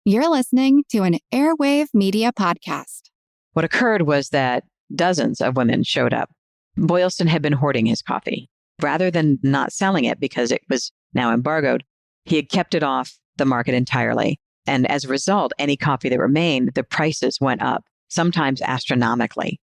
You're listening to an Airwave Media Podcast. What occurred was that dozens of women showed up. Boylston had been hoarding his coffee. Rather than not selling it because it was now embargoed, he had kept it off the market entirely. And as a result, any coffee that remained, the prices went up, sometimes astronomically.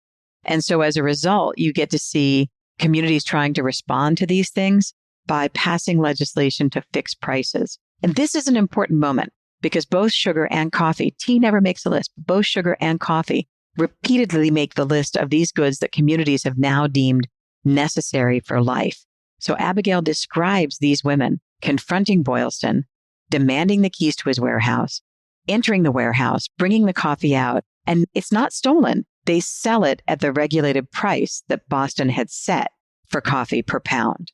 And so as a result, you get to see communities trying to respond to these things by passing legislation to fix prices. And this is an important moment because both sugar and coffee, tea never makes a list, both sugar and coffee repeatedly make the list of these goods that communities have now deemed necessary for life. So Abigail describes these women confronting Boylston, demanding the keys to his warehouse, entering the warehouse, bringing the coffee out, and it's not stolen. They sell it at the regulated price that Boston had set for coffee per pound.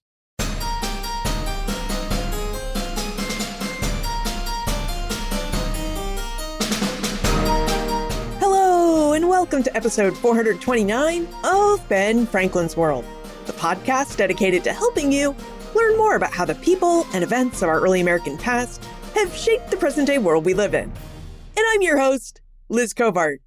Hello, and welcome to episode 429 of Ben Franklin's World, the podcast dedicated to helping you learn more about how the people and events of our early American past have shaped the present-day world we live in. And I'm your host, Liz Covart.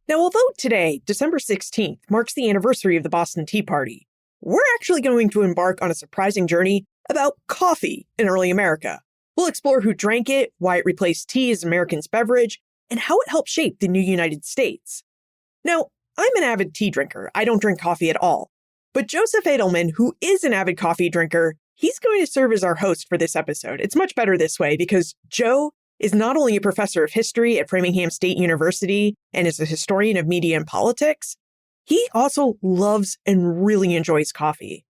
Now, although today, December 16th, marks the anniversary of the Boston Tea Party, we're actually going to embark on a surprising journey about coffee in early America. We'll explore who drank it, why it replaced tea as Americans' beverage, and how it helped shape the new United States. Now, I'm an avid tea drinker. I don't drink coffee at all. But Joseph Edelman, who is an avid coffee drinker, he's going to serve as our host for this episode. It's much better this way because Joe is not only a professor of history at Framingham State University and is a historian of media and politics, he also loves and really enjoys coffee.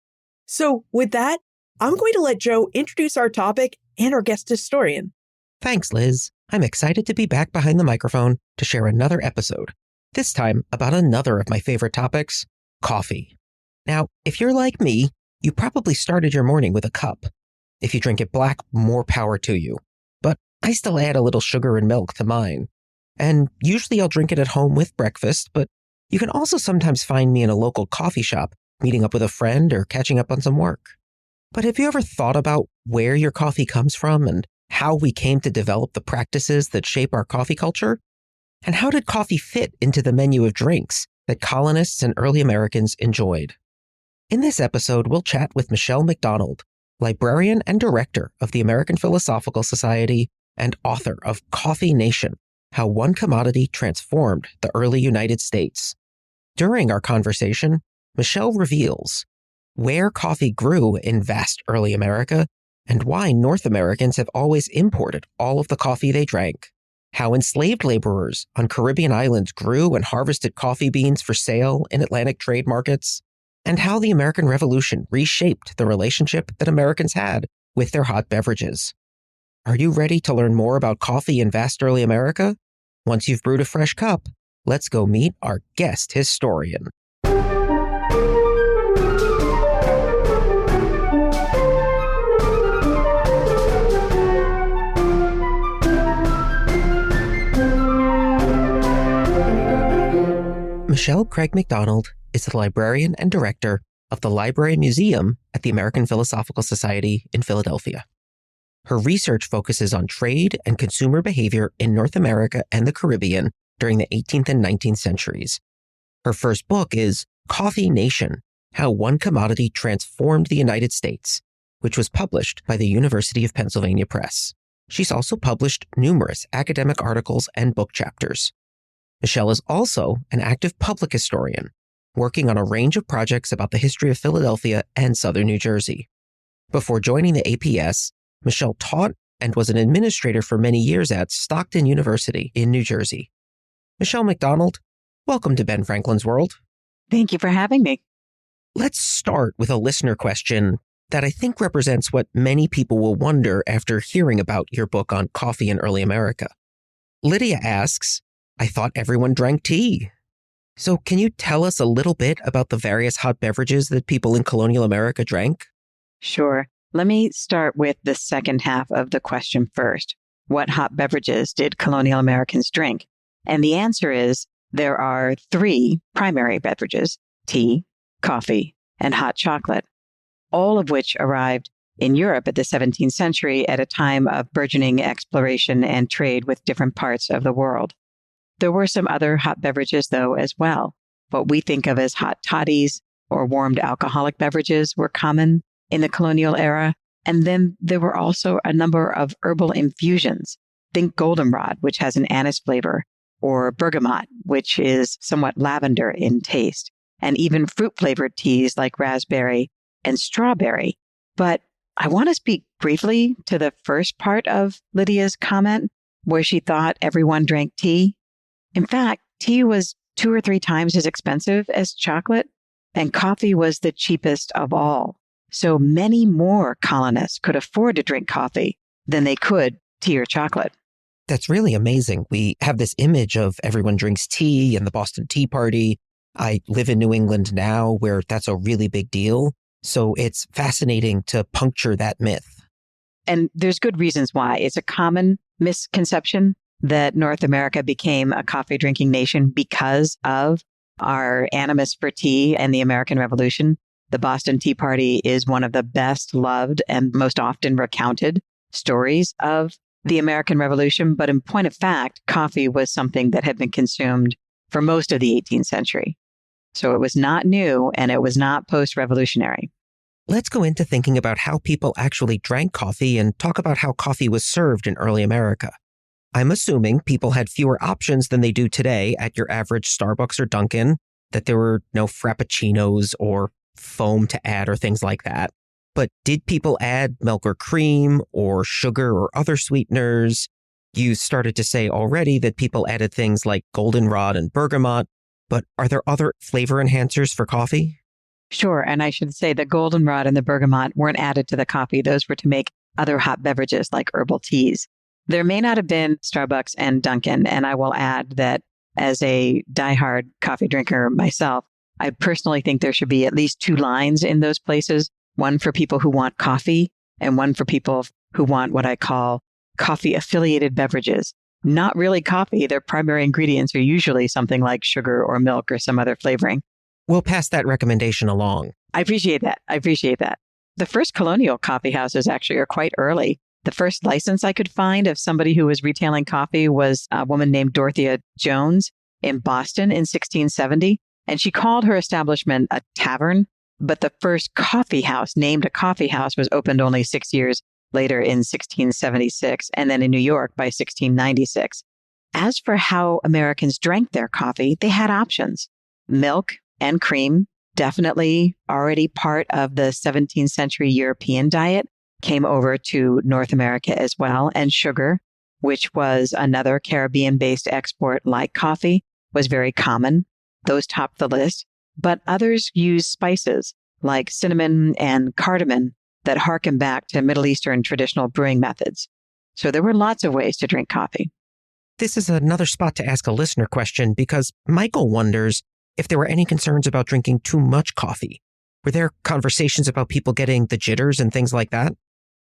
So with that, I'm going to let Joe introduce our topic and our guest historian. Thanks, Liz. I'm excited to be back behind the microphone to share another episode, this time about another of my favorite topics, coffee. Now, if you're like me, you probably started your morning with a cup. If you drink it black, more power to you. But I still add a little sugar and milk to mine. And usually I'll drink it at home with breakfast, but you can also sometimes find me in a local coffee shop, meeting up with a friend or catching up on some work. But have you ever thought about where your coffee comes from and how we came to develop the practices that shape our coffee culture? And how did coffee fit into the menu of drinks that colonists and early Americans enjoyed? In this episode, we'll chat with Michelle McDonald, librarian and director of the American Philosophical Society and author of Coffee Nation, How One Commodity Transformed the Early United States. During our conversation, Michelle reveals where coffee grew in vast early America and why North Americans have always imported all of the coffee they drank, how enslaved laborers on Caribbean islands grew and harvested coffee beans for sale in Atlantic trade markets, and how the American Revolution reshaped the relationship that Americans had with their hot beverages. Are you ready to learn more about coffee in vast early America? Once you've brewed a fresh cup, let's go meet our guest historian. Michelle Craig McDonald is the librarian and director of the Library Museum at the American Philosophical Society in Philadelphia. Her research focuses on trade and consumer behavior in North America and the Caribbean during the 18th and 19th centuries. Her first book is Coffee Nation, How One Commodity Transformed the United States, which was published by the University of Pennsylvania Press. She's also published numerous academic articles and book chapters. Michelle is also an active public historian, working on a range of projects about the history of Philadelphia and southern New Jersey. Before joining the APS, Michelle taught and was an administrator for many years at Stockton University in New Jersey. Michelle McDonald, welcome to Ben Franklin's World. Thank you for having me. Let's start with a listener question that I think represents what many people will wonder after hearing about your book on coffee in early America. Lydia asks, I thought everyone drank tea. So can you tell us a little bit about the various hot beverages that people in colonial America drank? Sure. Let me start with the second half of the question first. What hot beverages did colonial Americans drink? And the answer is there are three primary beverages: tea, coffee, and hot chocolate, all of which arrived in Europe at the 17th century at a time of burgeoning exploration and trade with different parts of the world. There were some other hot beverages, though, as well. What we think of as hot toddies or warmed alcoholic beverages were common in the colonial era. And then there were also a number of herbal infusions. Think goldenrod, which has an anise flavor, or bergamot, which is somewhat lavender in taste, and even fruit-flavored teas like raspberry and strawberry. But I want to speak briefly to the first part of Lydia's comment, where she thought everyone drank tea. In fact, tea was 2 or 3 times as expensive as chocolate, and coffee was the cheapest of all. So many more colonists could afford to drink coffee than they could tea or chocolate. That's really amazing. We have this image of everyone drinks tea and the Boston Tea Party. I live in New England now where that's a really big deal. So it's fascinating to puncture that myth. And there's good reasons why. It's a common misconception that North America became a coffee drinking nation because of our animus for tea and the American Revolution. The Boston Tea Party is one of the best loved and most often recounted stories of the American Revolution. But in point of fact, coffee was something that had been consumed for most of the 18th century. So it was not new and it was not post-revolutionary. Let's go into thinking about how people actually drank coffee and talk about how coffee was served in early America. I'm assuming people had fewer options than they do today at your average Starbucks or Dunkin', that there were no frappuccinos or foam to add or things like that. But did people add milk or cream or sugar or other sweeteners? You started to say already that people added things like goldenrod and bergamot, but are there other flavor enhancers for coffee? Sure. And I should say the goldenrod and the bergamot weren't added to the coffee. Those were to make other hot beverages like herbal teas. There may not have been Starbucks and Dunkin', and I will add that as a diehard coffee drinker myself, I personally think there should be at least 2 lines in those places, one for people who want coffee and one for people who want what I call coffee-affiliated beverages. Not really coffee. Their primary ingredients are usually something like sugar or milk or some other flavoring. We'll pass that recommendation along. I appreciate that. The first colonial coffeehouses actually are quite early. The first license I could find of somebody who was retailing coffee was a woman named Dorothea Jones in Boston in 1670. And she called her establishment a tavern. But the first coffee house named a coffee house was opened only 6 years later in 1676, and then in New York by 1696. As for how Americans drank their coffee, they had options. Milk and cream, definitely already part of the 17th century European diet, came over to North America as well. And sugar, which was another Caribbean-based export like coffee, was very common. Those topped the list. But others used spices like cinnamon and cardamom that harken back to Middle Eastern traditional brewing methods. So there were lots of ways to drink coffee. This is another spot to ask a listener question because Michael wonders if there were any concerns about drinking too much coffee. Were there conversations about people getting the jitters and things like that?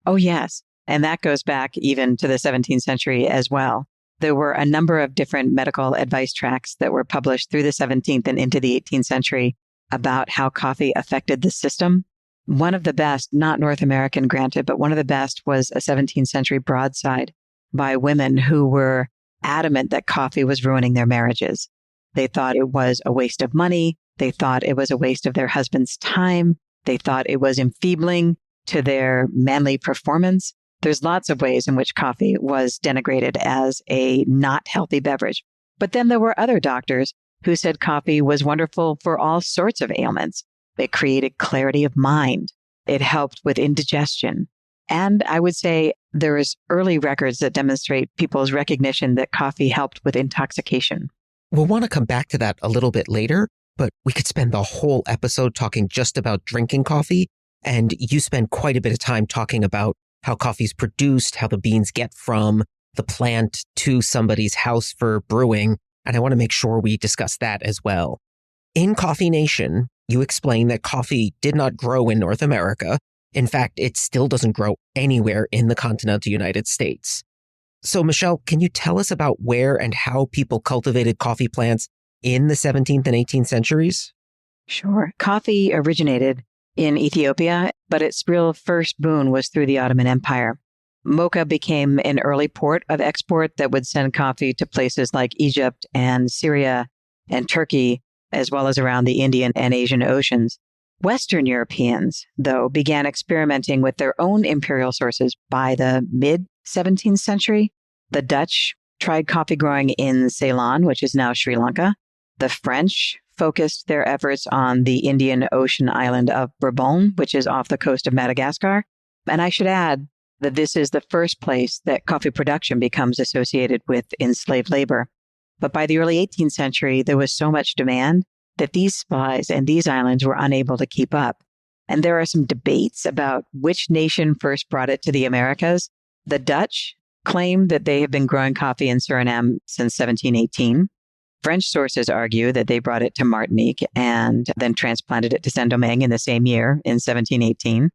Oh, yes. And that goes back even to the 17th century as well. There were a number of different medical advice tracts that were published through the 17th and into the 18th century about how coffee affected the system. One of the best, not North American granted, but one of the best was a 17th century broadside by women who were adamant that coffee was ruining their marriages. They thought it was a waste of money. They thought it was a waste of their husband's time. They thought it was enfeebling to their manly performance. There's lots of ways in which coffee was denigrated as a not healthy beverage. But then there were other doctors who said coffee was wonderful for all sorts of ailments. It created clarity of mind. It helped with indigestion. And I would say there is early records that demonstrate people's recognition that coffee helped with intoxication. We'll want to come back to that a little bit later, but we could spend the whole episode talking just about drinking coffee. And you spend quite a bit of time talking about how coffee's produced, how the beans get from the plant to somebody's house for brewing. And I want to make sure we discuss that as well. In Coffee Nation, you explain that coffee did not grow in North America. In fact, it still doesn't grow anywhere in the continental United States. So, Michelle, can you tell us about where and how people cultivated coffee plants in the 17th and 18th centuries? Sure. Coffee originated in Ethiopia, but its real first boon was through the Ottoman Empire. Mocha became an early port of export that would send coffee to places like Egypt and Syria and Turkey, as well as around the Indian and Asian Oceans. Western Europeans, though, began experimenting with their own imperial sources by the mid-17th century. The Dutch tried coffee growing in Ceylon, which is now Sri Lanka. The French focused their efforts on the Indian Ocean island of Bourbon, which is off the coast of Madagascar. And I should add that this is the first place that coffee production becomes associated with enslaved labor. But by the early 18th century, there was so much demand that these supplies and these islands were unable to keep up. And there are some debates about which nation first brought it to the Americas. The Dutch claim that they have been growing coffee in Suriname since 1718. French sources argue that they brought it to Martinique and then transplanted it to Saint-Domingue in the same year in 1718.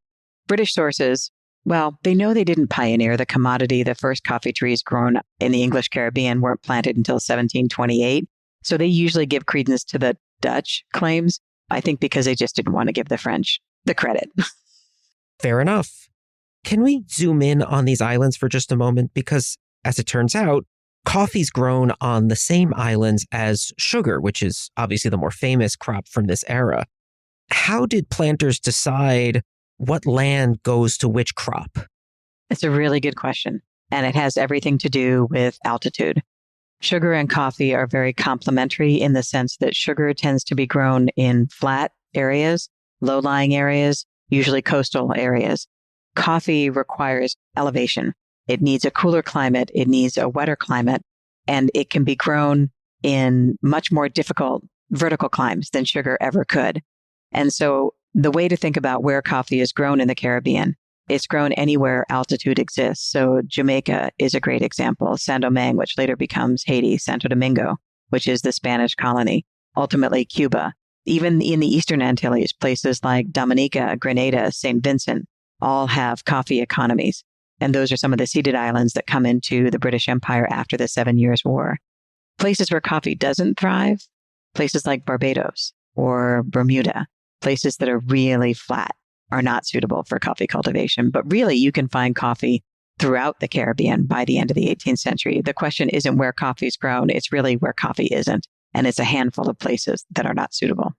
British sources, well, they know they didn't pioneer the commodity. The first coffee trees grown in the English Caribbean weren't planted until 1728. So they usually give credence to the Dutch claims, I think because they just didn't want to give the French the credit. Fair enough. Can we zoom in on these islands for just a moment? Because as it turns out, coffee's grown on the same islands as sugar, which is obviously the more famous crop from this era. How did planters decide what land goes to which crop? It's a really good question, and it has everything to do with altitude. Sugar and coffee are very complementary in the sense that sugar tends to be grown in flat areas, low-lying areas, usually coastal areas. Coffee requires elevation. It needs a cooler climate. It needs a wetter climate, and it can be grown in much more difficult vertical climes than sugar ever could. And so the way to think about where coffee is grown in the Caribbean, it's grown anywhere altitude exists. So Jamaica is a great example. Saint-Domingue, which later becomes Haiti, Santo Domingo, which is the Spanish colony, ultimately Cuba. Even in the Eastern Antilles, places like Dominica, Grenada, St. Vincent, all have coffee economies. And those are some of the ceded islands that come into the British Empire after the 7 Years' War. Places where coffee doesn't thrive, places like Barbados or Bermuda, places that are really flat are not suitable for coffee cultivation. But really, you can find coffee throughout the Caribbean by the end of the 18th century. The question isn't where coffee is grown, it's really where coffee isn't. And it's a handful of places that are not suitable.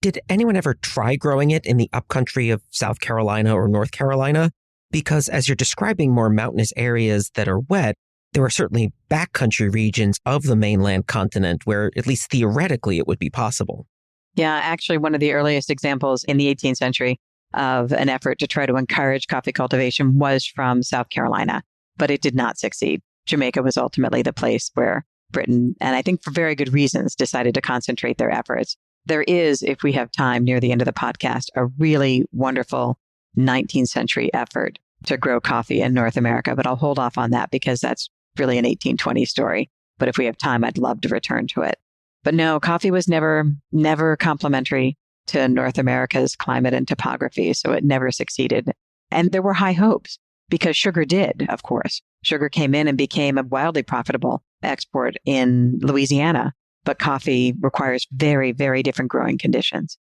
Did anyone ever try growing it in the upcountry of South Carolina or North Carolina? Because as you're describing more mountainous areas that are wet, there are certainly backcountry regions of the mainland continent where, at least theoretically, it would be possible. Yeah, actually, one of the earliest examples in the 18th century of an effort to try to encourage coffee cultivation was from South Carolina, but it did not succeed. Jamaica was ultimately the place where Britain, and I think for very good reasons, decided to concentrate their efforts. There is, if we have time near the end of the podcast, a really wonderful 19th century effort to grow coffee in North America, but I'll hold off on that because that's really an 1820 story. But if we have time, I'd love to return to it. But no, coffee was never complementary to North America's climate and topography, so it never succeeded. And there were high hopes because sugar did, of course. Sugar came in and became a wildly profitable export in Louisiana, but coffee requires very, very different growing conditions.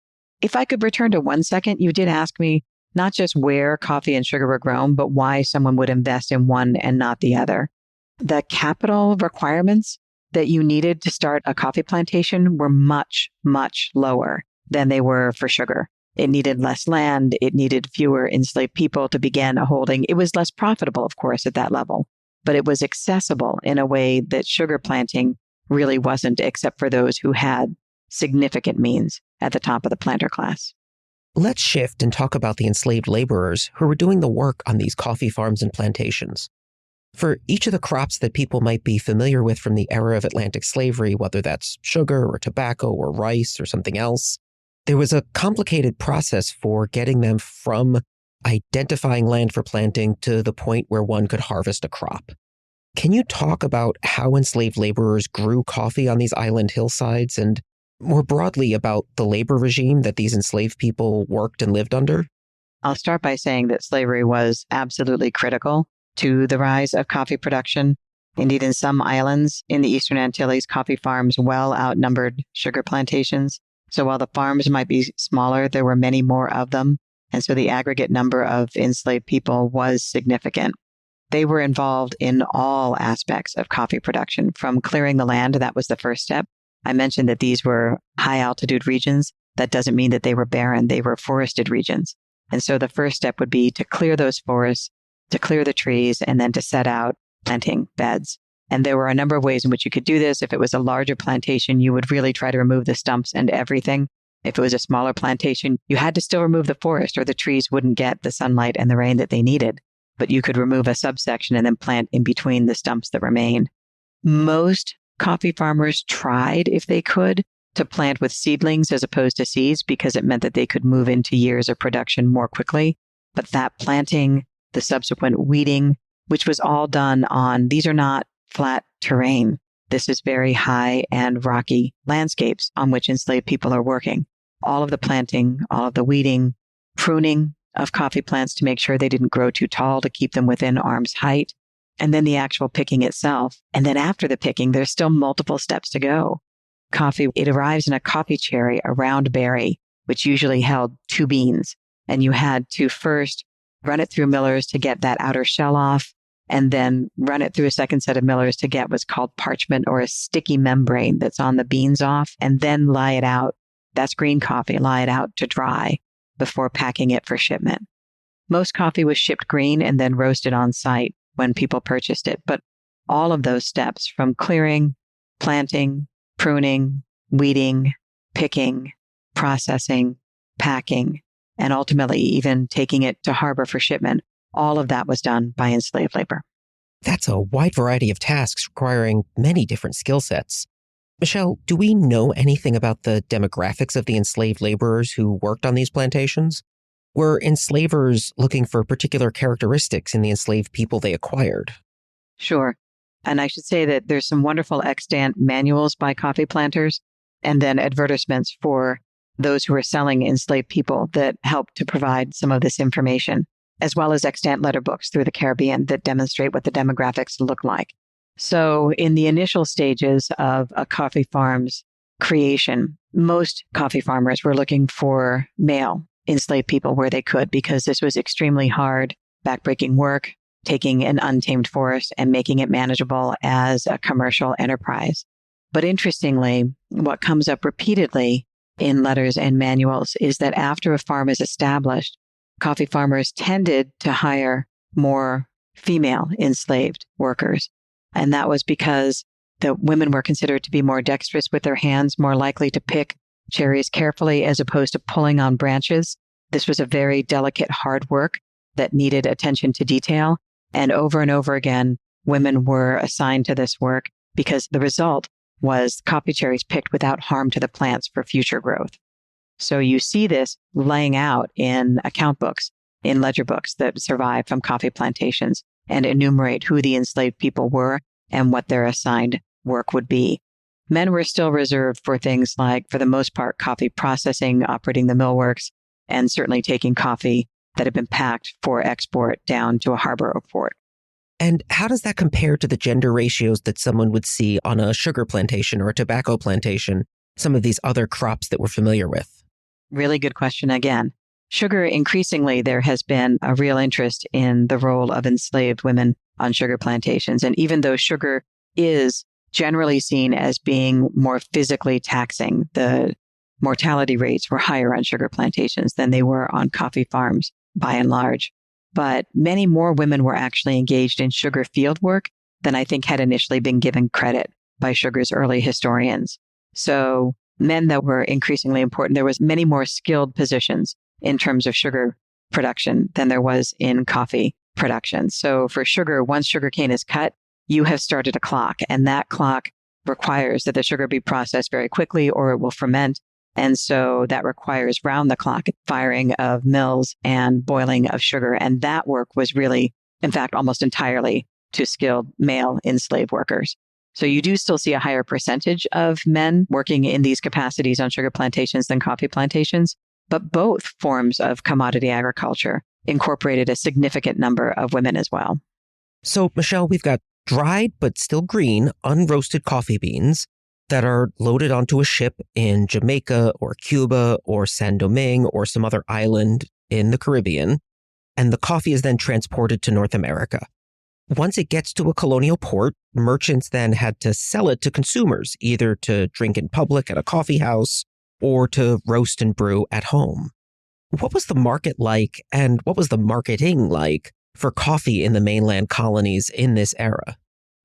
If I could return to 1 second, you did ask me not just where coffee and sugar were grown, but why someone would invest in one and not the other. The capital requirements that you needed to start a coffee plantation were much, much lower than they were for sugar. It needed less land. It needed fewer enslaved people to begin a holding. It was less profitable, of course, at that level, but it was accessible in a way that sugar planting really wasn't, except for those who had significant means at the top of the planter class. Let's shift and talk about the enslaved laborers who were doing the work on these coffee farms and plantations. For each of the crops that people might be familiar with from the era of Atlantic slavery, whether that's sugar or tobacco or rice or something else, there was a complicated process for getting them from identifying land for planting to the point where one could harvest a crop. Can you talk about how enslaved laborers grew coffee on these island hillsides and more broadly about the labor regime that these enslaved people worked and lived under? I'll start by saying that slavery was absolutely critical to the rise of coffee production. Indeed, in some islands in the Eastern Antilles, coffee farms well outnumbered sugar plantations. So while the farms might be smaller, there were many more of them. And so the aggregate number of enslaved people was significant. They were involved in all aspects of coffee production, from clearing the land. That was the first step. I mentioned that these were high altitude regions. That doesn't mean that they were barren. They were forested regions. And so the first step would be to clear those forests, to clear the trees, and then to set out planting beds. And there were a number of ways in which you could do this. If it was a larger plantation, you would really try to remove the stumps and everything. If it was a smaller plantation, you had to still remove the forest or the trees wouldn't get the sunlight and the rain that they needed. But you could remove a subsection and then plant in between the stumps that remained. Most coffee farmers tried, if they could, to plant with seedlings as opposed to seeds because it meant that they could move into years of production more quickly. But that planting, the subsequent weeding, which was all done on, these are not flat terrain. This is very high and rocky landscapes on which enslaved people are working. All of the planting, all of the weeding, pruning of coffee plants to make sure they didn't grow too tall to keep them within arm's height, and then the actual picking itself. And then after the picking, there's still multiple steps to go. Coffee, it arrives in a coffee cherry, a round berry, which usually held 2 beans. And you had to first run it through millers to get that outer shell off, and then run it through a second set of millers to get what's called parchment, or a sticky membrane that's on the beans off, and then lie it out. That's green coffee, lie it out to dry before packing it for shipment. Most coffee was shipped green and then roasted on site when people purchased it. But all of those steps, from clearing, planting, pruning, weeding, picking, processing, packing, and ultimately even taking it to harbor for shipment, all of that was done by enslaved labor. That's a wide variety of tasks requiring many different skill sets. Michelle, do we know anything about the demographics of the enslaved laborers who worked on these plantations? Were enslavers looking for particular characteristics in the enslaved people they acquired? Sure. And I should say that there's some wonderful extant manuals by coffee planters, and then advertisements for those who are selling enslaved people that help to provide some of this information, as well as extant letter books through the Caribbean that demonstrate what the demographics look like. So in the initial stages of a coffee farm's creation, most coffee farmers were looking for male enslaved people where they could, because this was extremely hard, backbreaking work, taking an untamed forest and making it manageable as a commercial enterprise. But interestingly, what comes up repeatedly in letters and manuals is that after a farm is established, coffee farmers tended to hire more female enslaved workers. And that was because the women were considered to be more dexterous with their hands, more likely to pick cherries carefully as opposed to pulling on branches. This was a very delicate, hard work that needed attention to detail. And over again, women were assigned to this work because the result was coffee cherries picked without harm to the plants for future growth. So you see this laying out in account books, in ledger books that survive from coffee plantations, and enumerate who the enslaved people were and what their assigned work would be. Men were still reserved for things like, for the most part, coffee processing, operating the millworks, and certainly taking coffee that had been packed for export down to a harbor or port. And how does that compare to the gender ratios that someone would see on a sugar plantation or a tobacco plantation, some of these other crops that we're familiar with? Really good question again. Sugar, increasingly, there has been a real interest in the role of enslaved women on sugar plantations. And even though sugar is generally seen as being more physically taxing, the mortality rates were higher on sugar plantations than they were on coffee farms by and large. But many more women were actually engaged in sugar field work than I think had initially been given credit by sugar's early historians. So men that were increasingly important, there was many more skilled positions in terms of sugar production than there was in coffee production. So for sugar, once sugarcane is cut, you have started a clock, and that clock requires that the sugar be processed very quickly or it will ferment. And so that requires round the clock firing of mills and boiling of sugar. And that work was really, in fact, almost entirely to skilled male enslaved workers. So you do still see a higher percentage of men working in these capacities on sugar plantations than coffee plantations. But both forms of commodity agriculture incorporated a significant number of women as well. So, Michelle, we've got dried but still green, unroasted coffee beans that are loaded onto a ship in Jamaica or Cuba or Saint Domingue or some other island in the Caribbean, and the coffee is then transported to North America. Once it gets to a colonial port, merchants then had to sell it to consumers, either to drink in public at a coffee house or to roast and brew at home. What was the market like, and what was the marketing like for coffee in the mainland colonies in this era?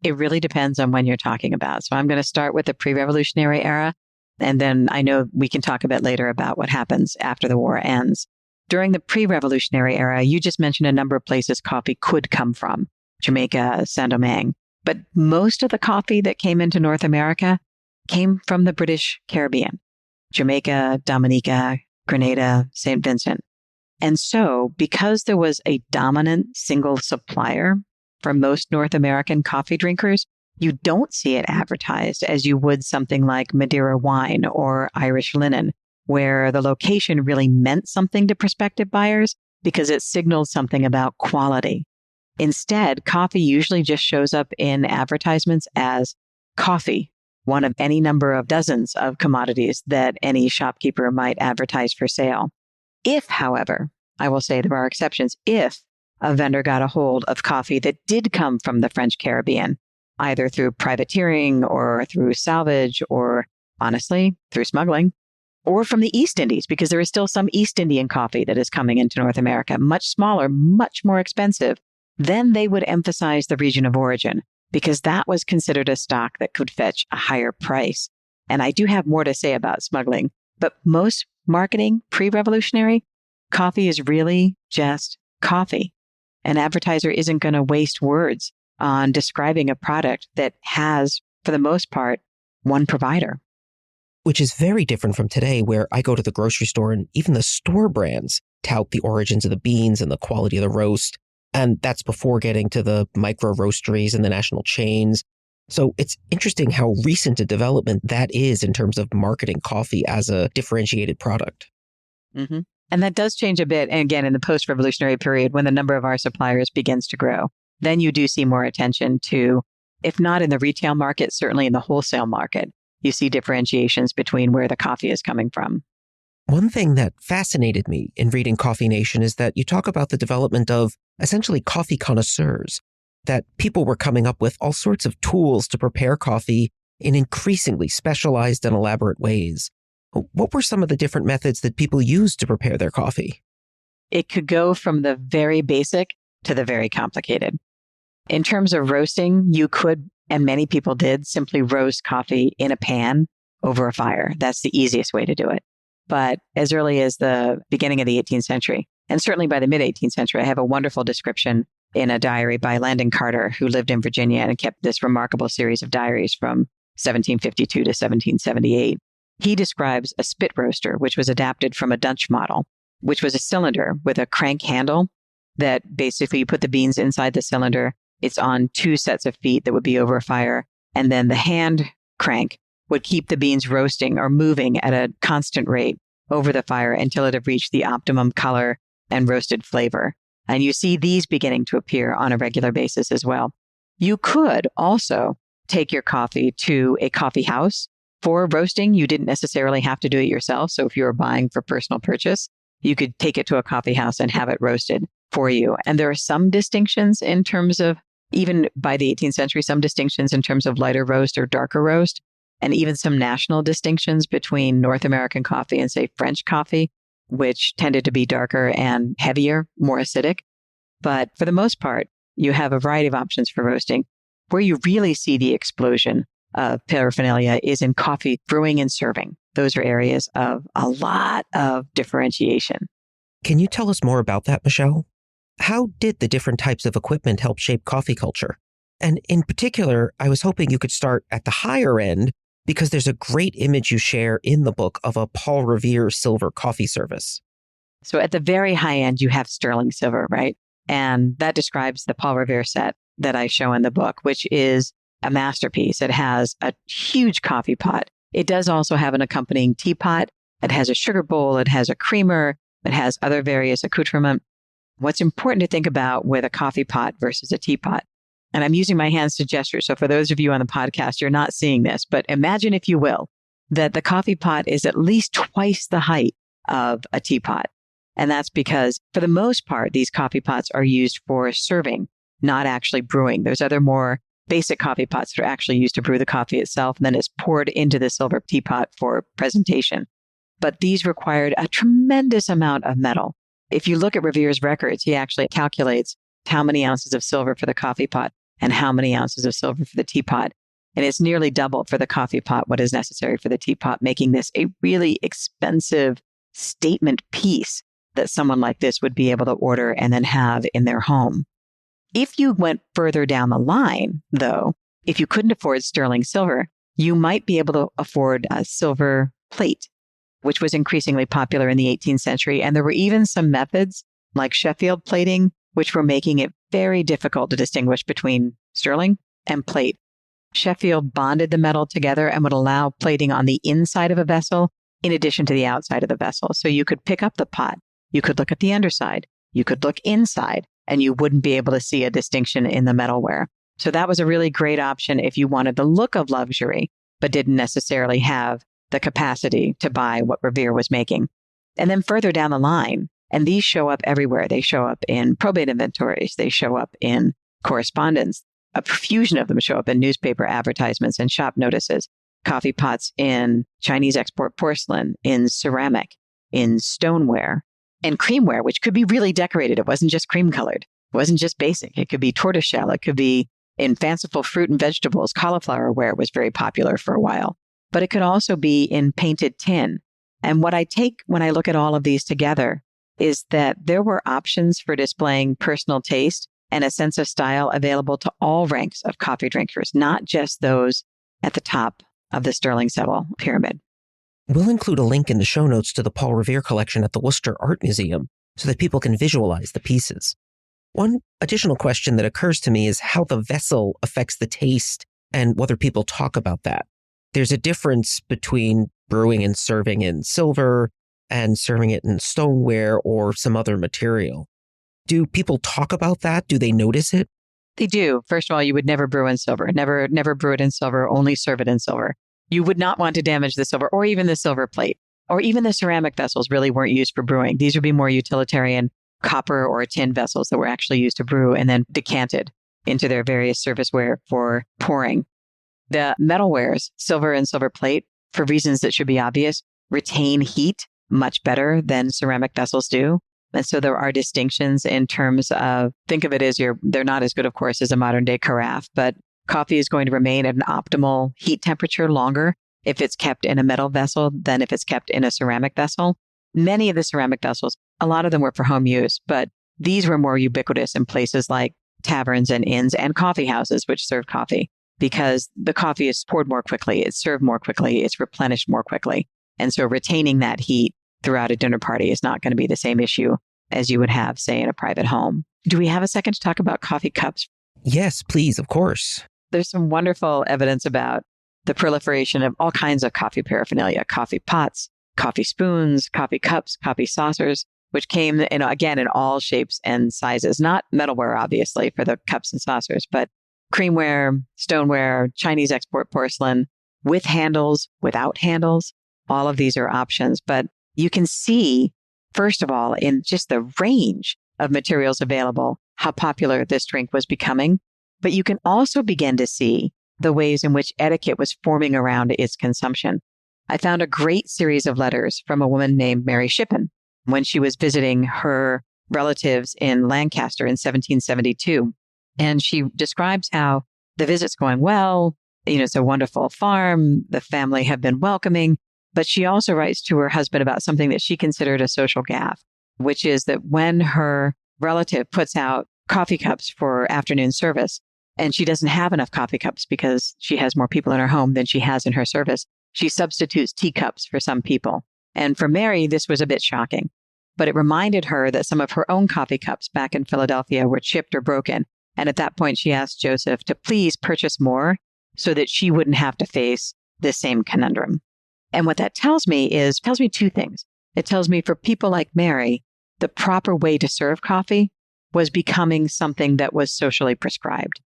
It really depends on when you're talking about. So I'm going to start with the pre-revolutionary era, and then I know we can talk a bit later about what happens after the war ends. During the pre-revolutionary era, you just mentioned a number of places coffee could come from. Jamaica, Saint-Domingue. But most of the coffee that came into North America came from the British Caribbean, Jamaica, Dominica, Grenada, St. Vincent. And so because there was a dominant single supplier for most North American coffee drinkers, you don't see it advertised as you would something like Madeira wine or Irish linen, where the location really meant something to prospective buyers because it signaled something about quality. Instead, coffee usually just shows up in advertisements as coffee, one of any number of dozens of commodities that any shopkeeper might advertise for sale. If, however, I will say there are exceptions, if a vendor got a hold of coffee that did come from the French Caribbean, either through privateering or through salvage or, honestly, through smuggling, or from the East Indies, because there is still some East Indian coffee that is coming into North America, much smaller, much more expensive, then they would emphasize the region of origin, because that was considered a stock that could fetch a higher price. And I do have more to say about smuggling, but most marketing pre-revolutionary, coffee is really just coffee. An advertiser isn't going to waste words on describing a product that has, for the most part, one provider. Which is very different from today, where I go to the grocery store and even the store brands tout the origins of the beans and the quality of the roast. And that's before getting to the micro roasteries and the national chains. So it's interesting how recent a development that is in terms of marketing coffee as a differentiated product. Mm-hmm. And that does change a bit. And again, in the post-revolutionary period, when the number of our suppliers begins to grow, then you do see more attention to, if not in the retail market, certainly in the wholesale market. You see differentiations between where the coffee is coming from. One thing that fascinated me in reading Coffee Nation is that you talk about the development of essentially coffee connoisseurs, that people were coming up with all sorts of tools to prepare coffee in increasingly specialized and elaborate ways. What were some of the different methods that people used to prepare their coffee? It could go from the very basic to the very complicated. In terms of roasting, you could, and many people did, simply roast coffee in a pan over a fire. That's the easiest way to do it. But as early as the beginning of the 18th century, and certainly by the mid-18th century, I have a wonderful description in a diary by Landon Carter, who lived in Virginia and kept this remarkable series of diaries from 1752 to 1778. He describes a spit roaster, which was adapted from a Dutch model, which was a cylinder with a crank handle that basically you put the beans inside the cylinder. It's on two sets of feet that would be over a fire. And then the hand crank would keep the beans roasting or moving at a constant rate over the fire until it had reached the optimum color and roasted flavor. And you see these beginning to appear on a regular basis as well. You could also take your coffee to a coffee house for roasting. You didn't necessarily have to do it yourself. So if you were buying for personal purchase, you could take it to a coffee house and have it roasted for you. And there are some distinctions in terms of, even by the 18th century, some distinctions in terms of lighter roast or darker roast, and even some national distinctions between North American coffee and, say, French coffee, which tended to be darker and heavier, more acidic. But for the most part, you have a variety of options for roasting. Where you really see the explosion of paraphernalia is in coffee brewing and serving. Those are areas of a lot of differentiation. Can you tell us more about that, Michelle? How did the different types of equipment help shape coffee culture? And in particular, I was hoping you could start at the higher end, because there's a great image you share in the book of a Paul Revere silver coffee service. So at the very high end, you have sterling silver, right? And that describes the Paul Revere set that I show in the book, which is a masterpiece. It has a huge coffee pot. It does also have an accompanying teapot. It has a sugar bowl. It has a creamer. It has other various accoutrement. What's important to think about with a coffee pot versus a teapot, and I'm using my hands to gesture. So for those of you on the podcast, you're not seeing this, but imagine, if you will, that the coffee pot is at least twice the height of a teapot. And that's because, for the most part, these coffee pots are used for serving, not actually brewing. There's other more basic coffee pots that are actually used to brew the coffee itself, and then it's poured into the silver teapot for presentation. But these required a tremendous amount of metal. If you look at Revere's records, he actually calculates how many ounces of silver for the coffee pot and how many ounces of silver for the teapot. And it's nearly double for the coffee pot what is necessary for the teapot, making this a really expensive statement piece that someone like this would be able to order and then have in their home. If you went further down the line, though, if you couldn't afford sterling silver, you might be able to afford a silver plate, which was increasingly popular in the 18th century. And there were even some methods like Sheffield plating, which were making it very difficult to distinguish between sterling and plate. Sheffield bonded the metal together and would allow plating on the inside of a vessel in addition to the outside of the vessel. So you could pick up the pot, you could look at the underside, you could look inside, and you wouldn't be able to see a distinction in the metalware. So that was a really great option if you wanted the look of luxury, but didn't necessarily have the capacity to buy what Revere was making. And then further down the line, and these show up everywhere. They show up in probate inventories. They show up in correspondence. A profusion of them show up in newspaper advertisements and shop notices. Coffee pots in Chinese export porcelain, in ceramic, in stoneware, and creamware, which could be really decorated. It wasn't just cream colored. It wasn't just basic. It could be tortoiseshell. It could be in fanciful fruit and vegetables. Cauliflower ware was very popular for a while. But it could also be in painted tin. And what I take when I look at all of these together is that there were options for displaying personal taste and a sense of style available to all ranks of coffee drinkers, not just those at the top of the sterling silver pyramid. We'll include a link in the show notes to the Paul Revere collection at the Worcester Art Museum so that people can visualize the pieces. One additional question that occurs to me is how the vessel affects the taste and whether people talk about that. There's a difference between brewing and serving in silver and serving it in stoneware or some other material. Do people talk about that? Do they notice it? They do. First of all, you would never brew in silver. Never brew it in silver, only serve it in silver. You would not want to damage the silver or even the silver plate, or even the ceramic vessels really weren't used for brewing. These would be more utilitarian copper or tin vessels that were actually used to brew and then decanted into their various serviceware for pouring. The metalwares, silver and silver plate, for reasons that should be obvious, retain heat much better than ceramic vessels do. And so there are distinctions in terms of, think of it as they're not as good, of course, as a modern day carafe, but coffee is going to remain at an optimal heat temperature longer if it's kept in a metal vessel than if it's kept in a ceramic vessel. Many of the ceramic vessels, a lot of them were for home use, but these were more ubiquitous in places like taverns and inns and coffeehouses, which serve coffee, because the coffee is poured more quickly, it's served more quickly, it's replenished more quickly. And so retaining that heat throughout a dinner party is not going to be the same issue as you would have, say, in a private home. Do we have a second to talk about coffee cups? Yes, please, of course. There's some wonderful evidence about the proliferation of all kinds of coffee paraphernalia, coffee pots, coffee spoons, coffee cups, coffee saucers, which came in, again, in all shapes and sizes, not metalware, obviously, for the cups and saucers, but creamware, stoneware, Chinese export porcelain, with handles, without handles. All of these are options, but you can see, first of all, in just the range of materials available, how popular this drink was becoming. But you can also begin to see the ways in which etiquette was forming around its consumption. I found a great series of letters from a woman named Mary Shippen when she was visiting her relatives in Lancaster in 1772. And she describes how the visit's going well. It's a wonderful farm. The family have been welcoming. But she also writes to her husband about something that she considered a social gaffe, which is that when her relative puts out coffee cups for afternoon service, and she doesn't have enough coffee cups because she has more people in her home than she has in her service, she substitutes teacups for some people. And for Mary, this was a bit shocking, but it reminded her that some of her own coffee cups back in Philadelphia were chipped or broken. And at that point, she asked Joseph to please purchase more so that she wouldn't have to face the same conundrum. And what that tells me two things. It tells me for people like Mary, the proper way to serve coffee was becoming something that was socially prescribed.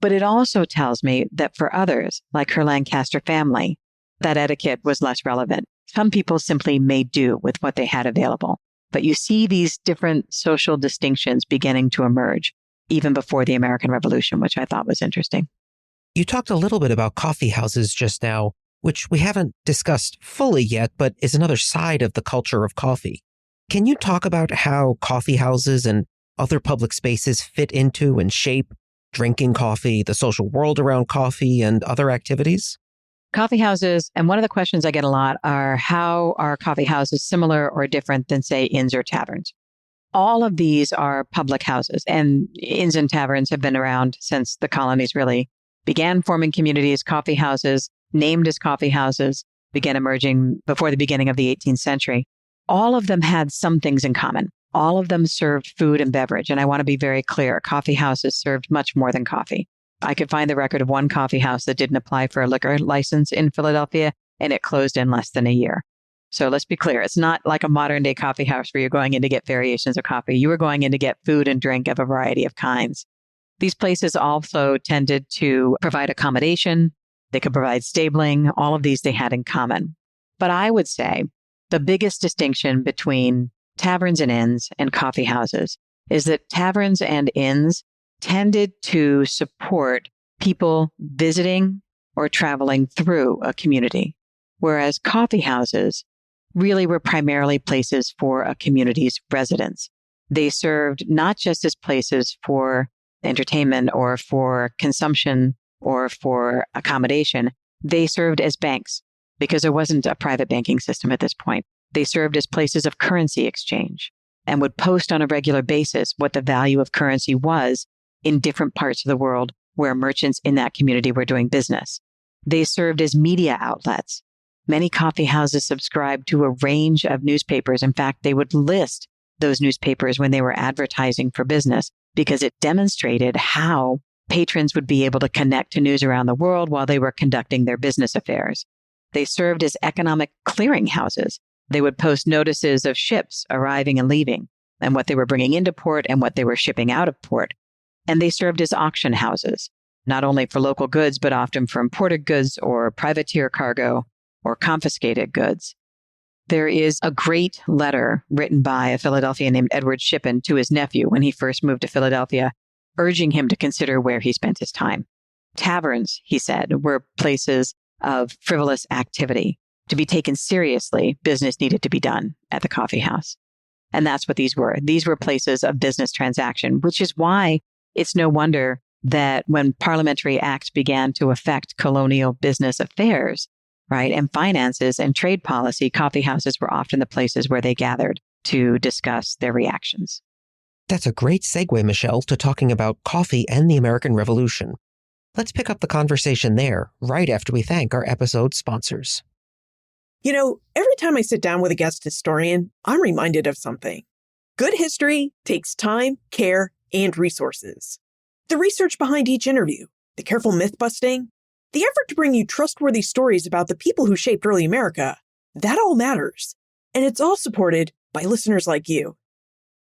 But it also tells me that for others, like her Lancaster family, that etiquette was less relevant. Some people simply made do with what they had available. But you see these different social distinctions beginning to emerge even before the American Revolution, which I thought was interesting. You talked a little bit about coffee houses just now, which we haven't discussed fully yet, but is another side of the culture of coffee. Can you talk about how coffee houses and other public spaces fit into and shape drinking coffee, the social world around coffee, and other activities? Coffee houses, and one of the questions I get a lot are, how are coffee houses similar or different than, say, inns or taverns? All of these are public houses, and inns and taverns have been around since the colonies really began forming communities. Coffee houses, named as coffee houses, began emerging before the beginning of the 18th century. All of them had some things in common. All of them served food and beverage. And I want to be very clear, coffee houses served much more than coffee. I could find the record of one coffee house that didn't apply for a liquor license in Philadelphia, and it closed in less than a year. So let's be clear. It's not like a modern day coffee house where you're going in to get variations of coffee. You were going in to get food and drink of a variety of kinds. These places also tended to provide accommodation. They could provide stabling. All of these they had in common. But I would say the biggest distinction between taverns and inns and coffee houses is that taverns and inns tended to support people visiting or traveling through a community, whereas coffee houses really were primarily places for a community's residents. They served not just as places for entertainment or for consumption or for accommodation. They served as banks because there wasn't a private banking system at this point. They served as places of currency exchange and would post on a regular basis what the value of currency was in different parts of the world where merchants in that community were doing business. They served as media outlets. Many coffee houses subscribed to a range of newspapers. In fact, they would list those newspapers when they were advertising for business because it demonstrated how patrons would be able to connect to news around the world while they were conducting their business affairs. They served as economic clearinghouses. They would post notices of ships arriving and leaving and what they were bringing into port and what they were shipping out of port. And they served as auction houses, not only for local goods, but often for imported goods or privateer cargo or confiscated goods. There is a great letter written by a Philadelphian named Edward Shippen to his nephew when he first moved to Philadelphia, urging him to consider where he spent his time. Taverns, he said, were places of frivolous activity. To be taken seriously, business needed to be done at the coffee house. And that's what these were. These were places of business transaction, which is why it's no wonder that when parliamentary acts began to affect colonial business affairs, right, and finances and trade policy, coffee houses were often the places where they gathered to discuss their reactions. That's a great segue, Michelle, to talking about coffee and the American Revolution. Let's pick up the conversation there right after we thank our episode sponsors. You know, every time I sit down with a guest historian, I'm reminded of something. Good history takes time, care, and resources. The research behind each interview, the careful myth-busting, the effort to bring you trustworthy stories about the people who shaped early America, that all matters. And it's all supported by listeners like you.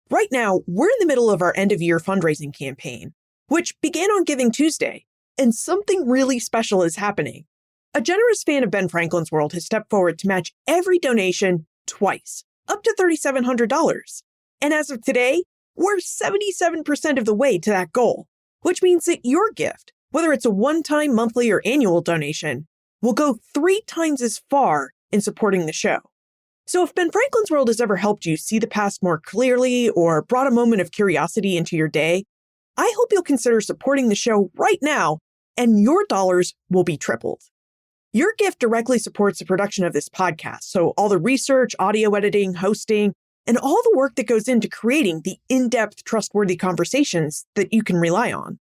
Right now, we're in the middle of our end-of-year fundraising campaign, which began on Giving Tuesday, and something really special is happening. A generous fan of Ben Franklin's World has stepped forward to match every donation twice, up to $3,700. And as of today, we're 77% of the way to that goal, which means that your gift, whether it's a one-time, monthly, or annual donation, will go 3 times as far in supporting the show. So if Ben Franklin's World has ever helped you see the past more clearly or brought a moment of curiosity into your day, I hope you'll consider supporting the show right now, and your dollars will be tripled. Your gift directly supports the production of this podcast, so all the research, audio editing, hosting, and all the work that goes into creating the in-depth, trustworthy conversations that you can rely on.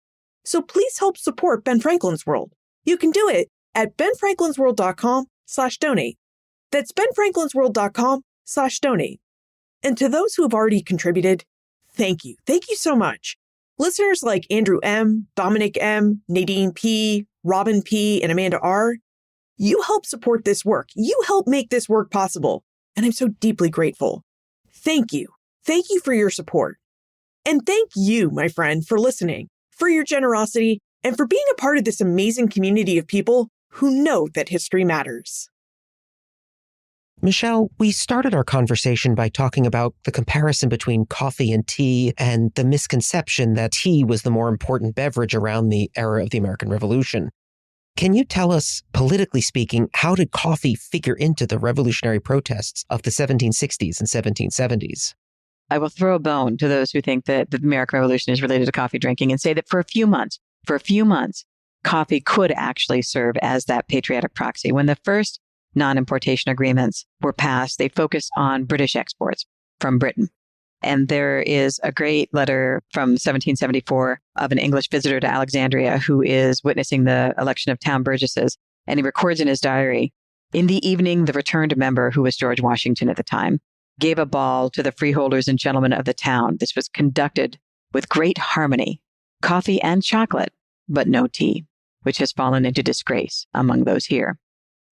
So please help support Ben Franklin's World. You can do it at benfranklinsworld.com/donate. That's benfranklinsworld.com/donate. And to those who have already contributed, thank you. Thank you so much. Listeners like Andrew M., Dominic M., Nadine P., Robin P., and Amanda R., you help support this work. You help make this work possible. And I'm so deeply grateful. Thank you. Thank you for your support. And thank you, my friend, for listening, for your generosity, and for being a part of this amazing community of people who know that history matters. Michelle, we started our conversation by talking about the comparison between coffee and tea and the misconception that tea was the more important beverage around the era of the American Revolution. Can you tell us, politically speaking, how did coffee figure into the revolutionary protests of the 1760s and 1770s? I will throw a bone to those who think that the American Revolution is related to coffee drinking and say that for a few months, coffee could actually serve as that patriotic proxy. When the first non-importation agreements were passed, they focused on British exports from Britain. And there is a great letter from 1774 of an English visitor to Alexandria who is witnessing the election of town burgesses. And he records in his diary, "In the evening, the returned member, who was George Washington at the time, gave a ball to the freeholders and gentlemen of the town. This was conducted with great harmony, coffee and chocolate, but no tea, which has fallen into disgrace among those here."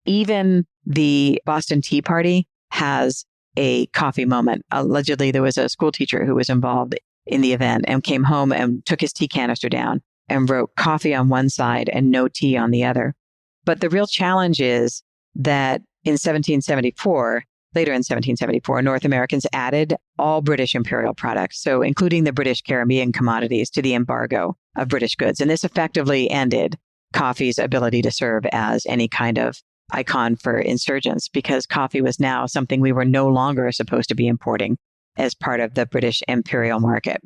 Even the Boston Tea Party has a coffee moment. Allegedly, there was a school teacher who was involved in the event and came home and took his tea canister down and wrote coffee on one side and no tea on the other. But the real challenge is that in 1774, later in 1774, North Americans added all British imperial products, so including the British Caribbean commodities, to the embargo of British goods. And this effectively ended coffee's ability to serve as any kind of icon for insurgents, because coffee was now something we were no longer supposed to be importing as part of the British imperial market.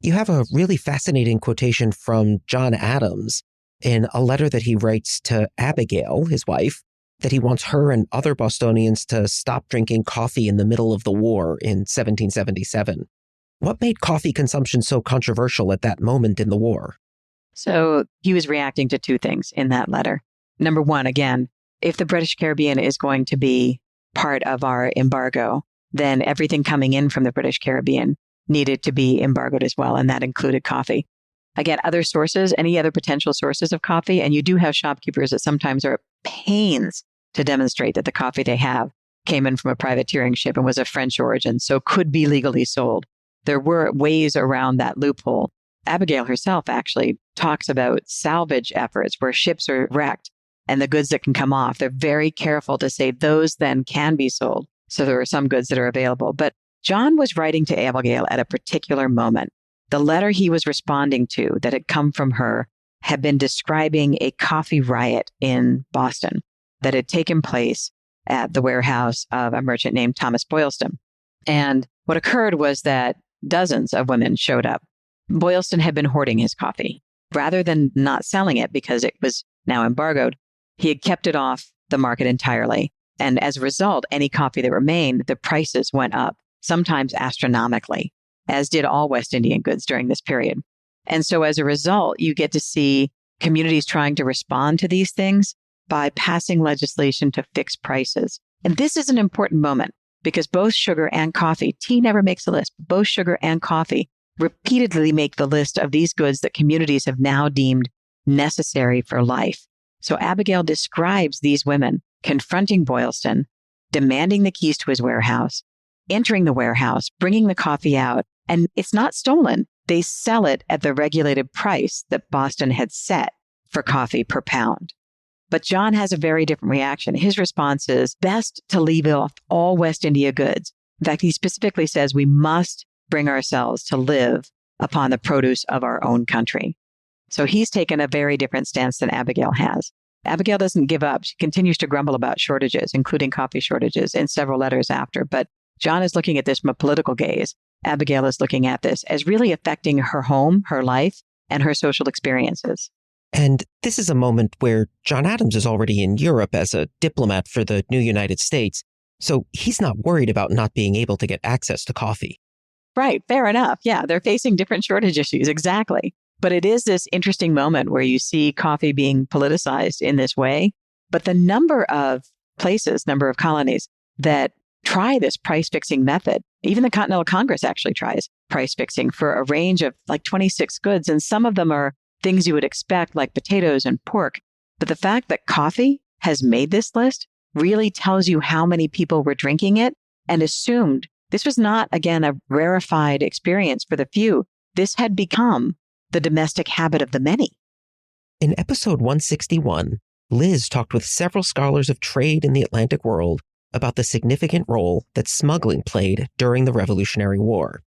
You have a really fascinating quotation from John Adams in a letter that he writes to Abigail, his wife, that he wants her and other Bostonians to stop drinking coffee in the middle of the war in 1777. What made coffee consumption so controversial at that moment in the war? So he was reacting to two things in that letter. Number one, again, if the British Caribbean is going to be part of our embargo, then everything coming in from the British Caribbean needed to be embargoed as well, and that included coffee. Again, other sources, any other potential sources of coffee, and you do have shopkeepers that sometimes are at pains to demonstrate that the coffee they have came in from a privateering ship and was of French origin, so could be legally sold. There were ways around that loophole. Abigail herself actually talks about salvage efforts where ships are wrecked and the goods that can come off. They're very careful to say those then can be sold. So there are some goods that are available. But John was writing to Abigail at a particular moment. The letter he was responding to that had come from her had been describing a coffee riot in Boston that had taken place at the warehouse of a merchant named Thomas Boylston. And what occurred was that dozens of women showed up. Boylston had been hoarding his coffee. Rather than not selling it because it was now embargoed, he had kept it off the market entirely. And as a result, any coffee that remained, the prices went up, sometimes astronomically, as did all West Indian goods during this period. And so as a result, you get to see communities trying to respond to these things by passing legislation to fix prices. And this is an important moment because both sugar and coffee, tea never makes a list, both sugar and coffee repeatedly make the list of these goods that communities have now deemed necessary for life. So Abigail describes these women confronting Boylston, demanding the keys to his warehouse, entering the warehouse, bringing the coffee out, and it's not stolen. They sell it at the regulated price that Boston had set for coffee per pound. But John has a very different reaction. His response is best to leave off all West India goods. In fact, he specifically says we must bring ourselves to live upon the produce of our own country. So he's taken a very different stance than Abigail has. Abigail doesn't give up. She continues to grumble about shortages, including coffee shortages, in several letters after. But John is looking at this from a political gaze. Abigail is looking at this as really affecting her home, her life, and her social experiences. And this is a moment where John Adams is already in Europe as a diplomat for the new United States, so he's not worried about not being able to get access to coffee. Right, fair enough. Yeah, they're facing different shortage issues, exactly. But it is this interesting moment where you see coffee being politicized in this way. But the number of places, number of colonies that try this price fixing method, even the Continental Congress actually tries price fixing for a range of like 26 goods. And some of them are things you would expect like potatoes and pork. But the fact that coffee has made this list really tells you how many people were drinking it and assumed this was not, again, a rarefied experience for the few. This had become the domestic habit of the many. In episode 161, Liz talked with several scholars of trade in the Atlantic world about the significant role that smuggling played during the Revolutionary War.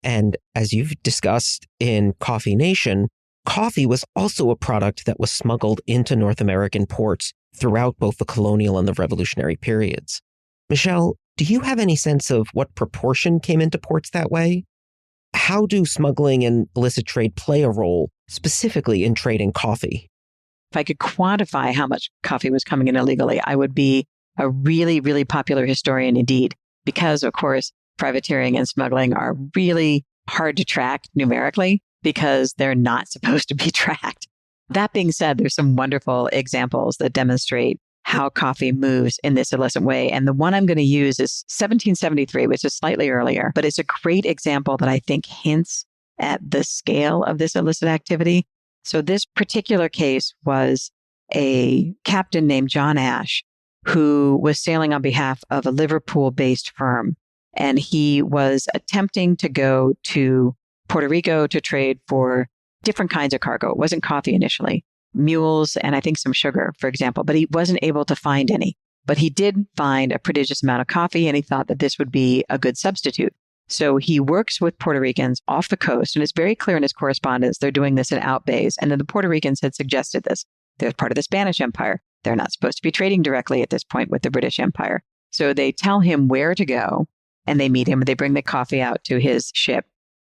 And as you've discussed in Coffee Nation, coffee was also a product that was smuggled into North American ports throughout both the colonial and the revolutionary periods. Michelle, do you have any sense of what proportion came into ports that way? How do smuggling and illicit trade play a role, specifically in trading coffee? If I could quantify how much coffee was coming in illegally, I would be a really, really popular historian indeed, because, of course, privateering and smuggling are really hard to track numerically because they're not supposed to be tracked. That being said, there's some wonderful examples that demonstrate how coffee moves in this illicit way. And the one I'm going to use is 1773, which is slightly earlier, but it's a great example that I think hints at the scale of this illicit activity. So this particular case was a captain named John Ash, who was sailing on behalf of a Liverpool-based firm. And he was attempting to go to Puerto Rico to trade for different kinds of cargo. It wasn't coffee initially, mules, and I think some sugar, for example, but he wasn't able to find any. But he did find a prodigious amount of coffee, and he thought that this would be a good substitute. So he works with Puerto Ricans off the coast, and it's very clear in his correspondence they're doing this in out bays. And then the Puerto Ricans had suggested this. They're part of the Spanish Empire. They're not supposed to be trading directly at this point with the British Empire. So they tell him where to go, and they meet him. They bring the coffee out to his ship.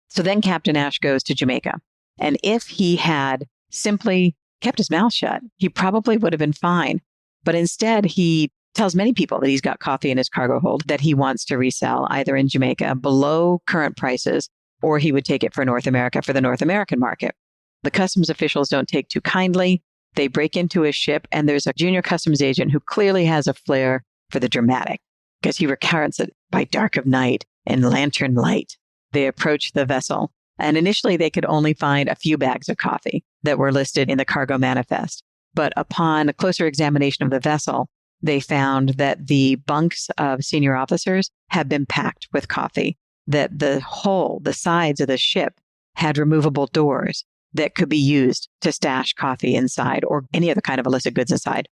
So then Captain Ash goes to Jamaica. And if he had simply kept his mouth shut, he probably would have been fine. But instead, he tells many people that he's got coffee in his cargo hold that he wants to resell either in Jamaica below current prices, or he would take it for North America for the North American market. The customs officials don't take too kindly. They break into his ship, and there's a junior customs agent who clearly has a flair for the dramatic because he recounts it by dark of night and lantern light. They approach the vessel, and initially they could only find a few bags of coffee that were listed in the cargo manifest. But upon a closer examination of the vessel, they found that the bunks of senior officers had been packed with coffee, that the hull, the sides of the ship, had removable doors that could be used to stash coffee inside or any other kind of illicit goods inside.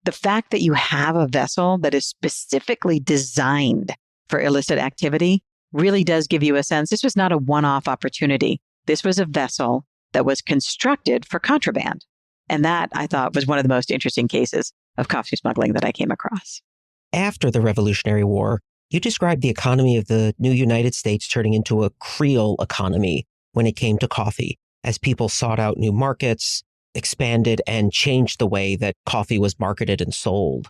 The fact that you have a vessel that is specifically designed for illicit activity really does give you a sense. This was not a one-off opportunity. This was a vessel that was constructed for contraband. And that, I thought, was one of the most interesting cases of coffee smuggling that I came across. After the Revolutionary War, you described the economy of the new United States turning into a Creole economy when it came to coffee, as people sought out new markets, expanded, and changed the way that coffee was marketed and sold.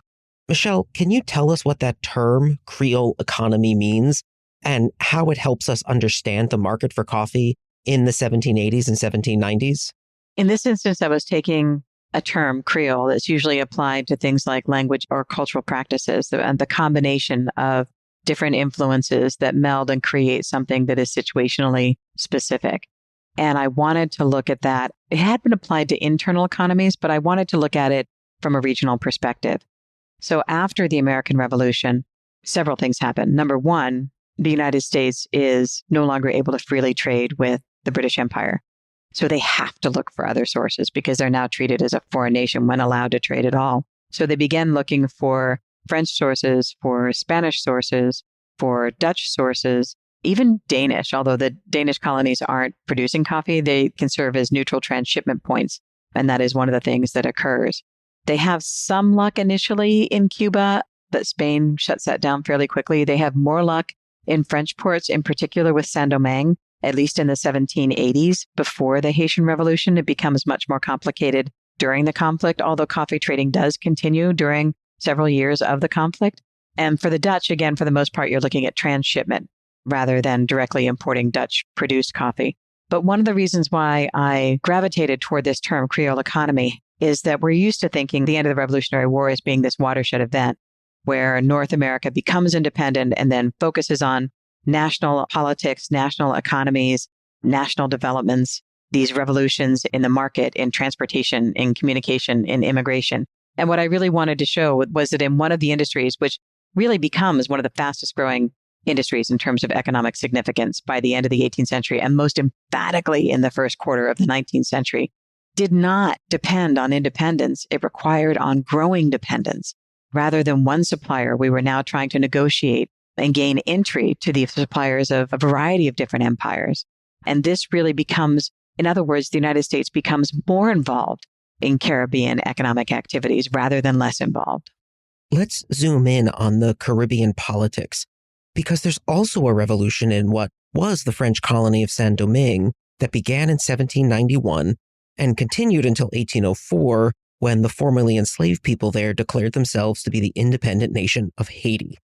Michelle, can you tell us what that term, Creole economy, means and how it helps us understand the market for coffee in the 1780s and 1790s? In this instance, I was taking a term, Creole, that's usually applied to things like language or cultural practices, and the combination of different influences that meld and create something that is situationally specific. And I wanted to look at that. It had been applied to internal economies, but I wanted to look at it from a regional perspective. So after the American Revolution, several things happened. Number one, the United States is no longer able to freely trade with the British Empire. So they have to look for other sources because they're now treated as a foreign nation when allowed to trade at all. So they began looking for French sources, for Spanish sources, for Dutch sources, even Danish. Although the Danish colonies aren't producing coffee, they can serve as neutral transshipment points. And that is one of the things that occurs. They have some luck initially in Cuba, but Spain shuts that down fairly quickly. They have more luck in French ports, in particular with Saint-Domingue, at least in the 1780s, before the Haitian Revolution. It becomes much more complicated during the conflict, although coffee trading does continue during several years of the conflict. And for the Dutch, again, for the most part, you're looking at transshipment rather than directly importing Dutch-produced coffee. But one of the reasons why I gravitated toward this term, Creole economy, is that we're used to thinking the end of the Revolutionary War as being this watershed event where North America becomes independent and then focuses on national politics, national economies, national developments, these revolutions in the market, in transportation, in communication, in immigration. And what I really wanted to show was that in one of the industries, which really becomes one of the fastest growing industries in terms of economic significance by the end of the 18th century, and most emphatically in the first quarter of the 19th century, did not depend on independence. It required on growing dependence. Rather than one supplier, we were now trying to negotiate and gain entry to the suppliers of a variety of different empires. And this really becomes, in other words, the United States becomes more involved in Caribbean economic activities rather than less involved. Let's zoom in on the Caribbean politics, because there's also a revolution in what was the French colony of Saint-Domingue that began in 1791 and continued until 1804, when the formerly enslaved people there declared themselves to be the independent nation of Haiti.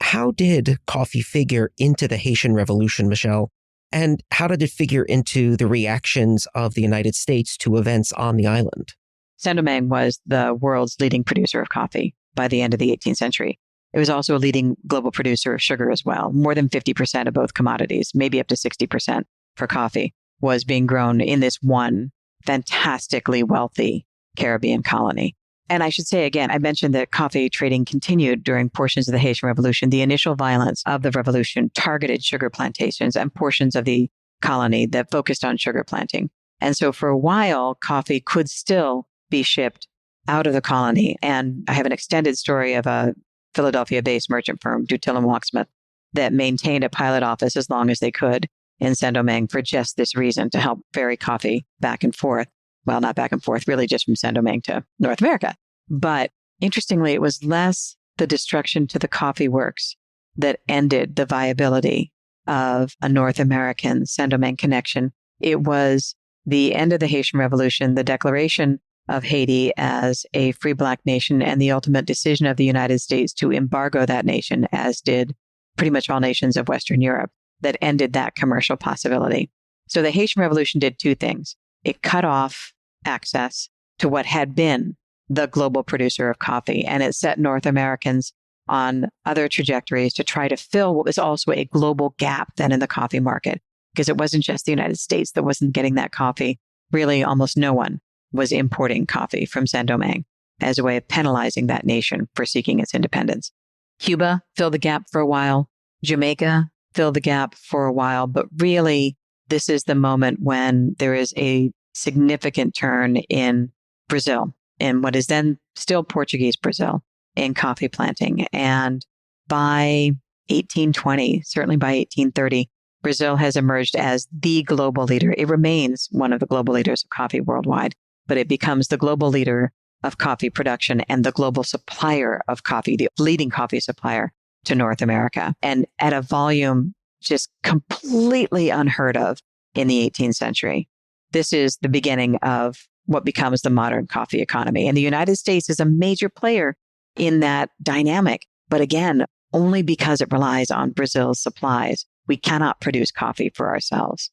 How did coffee figure into the Haitian Revolution, Michelle? And how did it figure into the reactions of the United States to events on the island? Saint-Domingue was the world's leading producer of coffee by the end of the 18th century. It was also a leading global producer of sugar as well. More than 50% of both commodities, maybe up to 60% for coffee, was being grown in this one fantastically wealthy Caribbean colony. And I should say again, I mentioned that coffee trading continued during portions of the Haitian Revolution. The initial violence of the revolution targeted sugar plantations and portions of the colony that focused on sugar planting. And so for a while, coffee could still be shipped out of the colony. And I have an extended story of a Philadelphia-based merchant firm, Dutil and Walksmith, that maintained a pilot office as long as they could in Saint-Domingue for just this reason, to help ferry coffee back and forth. Well, not back and forth, really just from Saint-Domingue to North America. But interestingly, it was less the destruction to the coffee works that ended the viability of a North American Saint-Domingue connection. It was the end of the Haitian Revolution, the declaration of Haiti as a free Black nation, and the ultimate decision of the United States to embargo that nation, as did pretty much all nations of Western Europe, that ended that commercial possibility. So the Haitian Revolution did two things. It cut off access to what had been the global producer of coffee, and it set North Americans on other trajectories to try to fill what was also a global gap then in the coffee market, because it wasn't just the United States that wasn't getting that coffee. Really, almost no one was importing coffee from Saint-Domingue as a way of penalizing that nation for seeking its independence. Cuba filled the gap for a while. Jamaica filled the gap for a while, but really, this is the moment when there is a significant turn in Brazil, in what is then still Portuguese Brazil, in coffee planting. And by 1820, certainly by 1830, Brazil has emerged as the global leader. It remains one of the global leaders of coffee worldwide, but it becomes the global leader of coffee production and the global supplier of coffee, the leading coffee supplier to North America, and at a volume just completely unheard of in the 18th century. This is the beginning of what becomes the modern coffee economy. And the United States is a major player in that dynamic. But again, only because it relies on Brazil's supplies. We cannot produce coffee for ourselves.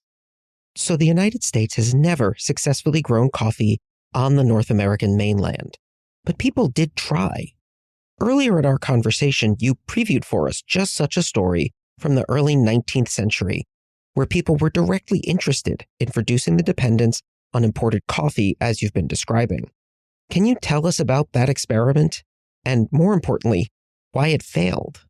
So the United States has never successfully grown coffee on the North American mainland. But people did try. Earlier in our conversation, you previewed for us just such a story from the early 19th century, where people were directly interested in reducing the dependence on imported coffee, as you've been describing. Can you tell us about that experiment? And more importantly, why it failed?